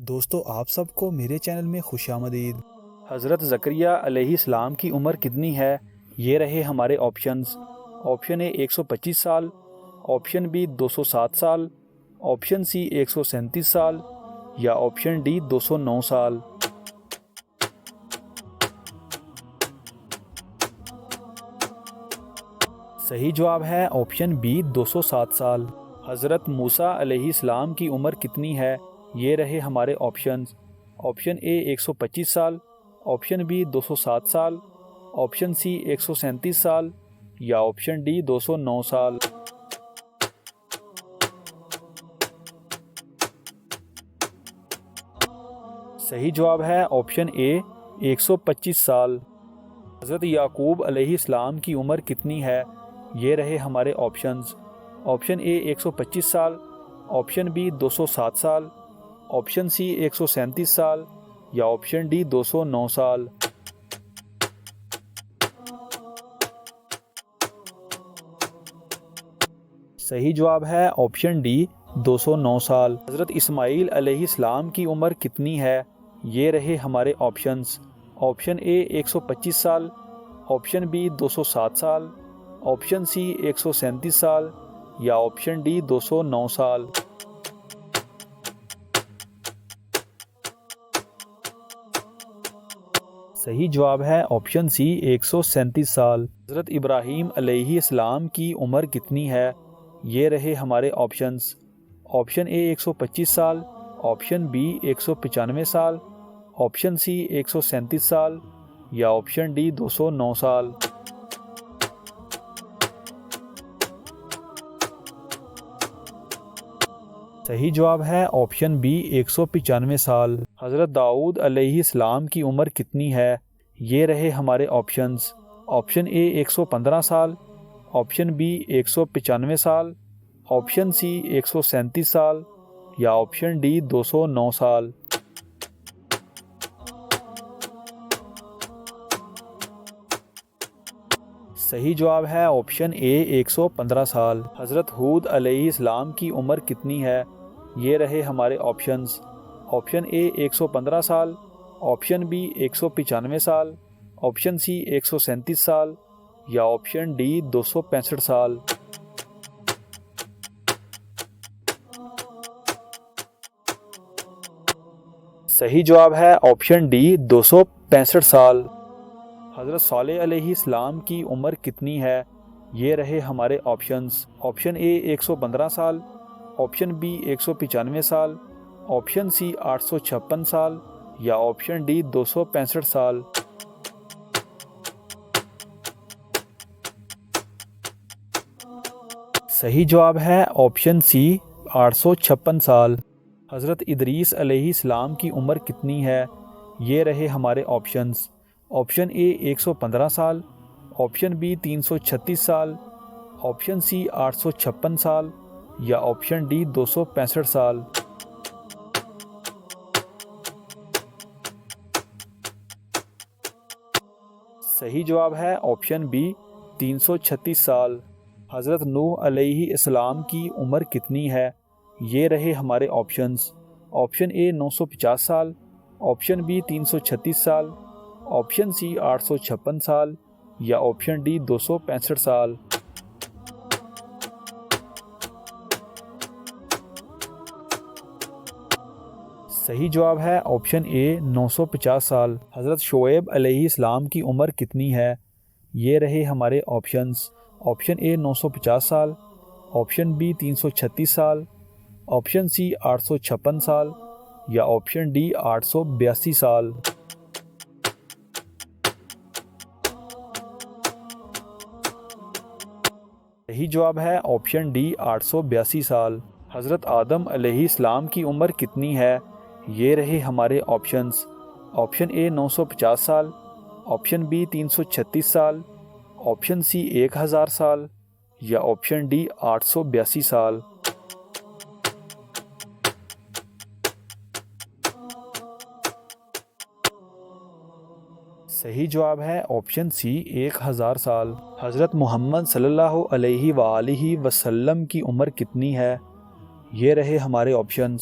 دوستو آپ سب کو میرے چینل میں خوش آمدید۔ حضرت زکریا علیہ السلام کی عمر کتنی ہے؟ یہ رہے ہمارے آپشنز۔ آپشن اے 125 سال، آپشن بی 207 سال، آپشن سی 137 سال یا آپشن ڈی 209 سال۔ صحیح جواب ہے آپشن بی 207 سال۔ حضرت موسیٰ علیہ السلام کی عمر کتنی ہے؟ یہ رہے ہمارے آپشنز۔ آپشن اے 125 سال، آپشن بی 207 سال، آپشن سی 137 سال یا آپشن ڈی 209 سال۔ صحیح جواب ہے آپشن اے 125 سال۔ حضرت یعقوب علیہ السلام کی عمر کتنی ہے؟ یہ رہے ہمارے آپشنز۔ آپشن اے 125 سال، آپشن بی 207 سال، آپشن سی 137 سال یا آپشن ڈی 209 سال۔ صحیح جواب ہے آپشن ڈی 209 سال۔ حضرت اسماعیل علیہ السلام کی عمر کتنی ہے؟ یہ رہے ہمارے آپشنز۔ آپشن اے 125 سال، آپشن بی 207 سال، آپشن سی 137 سال یا آپشن ڈی 209 سال۔ صحیح جواب ہے آپشن سی 137 سال۔ حضرت ابراہیم علیہ السلام کی عمر کتنی ہے؟ یہ رہے ہمارے آپشنز۔ آپشن اے 125 سال، آپشن بی 195 سال، آپشن سی 137 سال یا آپشن ڈی 209 سال۔ صحیح جواب ہے آپشن بی 195 سال۔ حضرت داؤد علیہ السلام کی عمر کتنی ہے؟ یہ رہے ہمارے آپشنز۔ آپشن اے 115 سال، آپشن بی 195 سال، آپشن سی 137 سال یا آپشن ڈی 209 سال۔ صحیح جواب ہے آپشن اے 115 سال۔ حضرت ہود علیہ السلام کی عمر کتنی ہے؟ یہ رہے ہمارے آپشنز۔ آپشن اے 115 سال، آپشن بی 195 سال، آپشن سی 137 سال یا آپشن ڈی 265 سال۔ صحیح جواب ہے آپشن ڈی 265 سال۔ حضرت صالح علیہ السلام کی عمر کتنی ہے؟ یہ رہے ہمارے آپشنز۔ آپشن اے 115 سال، آپشن بی 195 سال، آپشن سی 856 سال یا آپشن ڈی 265 سال۔ صحیح جواب ہے آپشن سی 856 سال۔ حضرت ادریس علیہ السلام کی عمر کتنی ہے؟ یہ رہے ہمارے آپشنز۔ آپشن اے 115 سال، آپشن بی 336 سال، آپشن سی 856 سال یا آپشن ڈی 265 سال۔ صحیح جواب ہے آپشن بی 336 سال۔ حضرت نوح علیہ السلام کی عمر کتنی ہے؟ یہ رہے ہمارے آپشنز۔ آپشن اے 950 سال، آپشن بی 336 سال، آپشن سی 856 سال یا آپشن ڈی 265 سال۔ صحیح جواب ہے آپشن اے 950 سال۔ حضرت شعیب علیہ السلام کی عمر کتنی ہے؟ یہ رہے ہمارے آپشنز۔ آپشن اے 950 سال، آپشن بی 336 سال، آپشن سی 856 سال یا آپشن ڈی 882 سال۔ صحیح جواب ہے آپشن ڈی 882 سال۔ حضرت آدم علیہ السلام کی عمر کتنی ہے؟ یہ رہے ہمارے آپشنز۔ آپشن اے 950 سال، آپشن بی 336 سال، آپشن سی 1000 سال یا آپشن ڈی 882 سال۔ صحیح جواب ہے آپشن سی 1000 سال۔ حضرت محمد صلی اللہ علیہ وآلہ وسلم کی عمر کتنی ہے؟ یہ رہے ہمارے آپشنز۔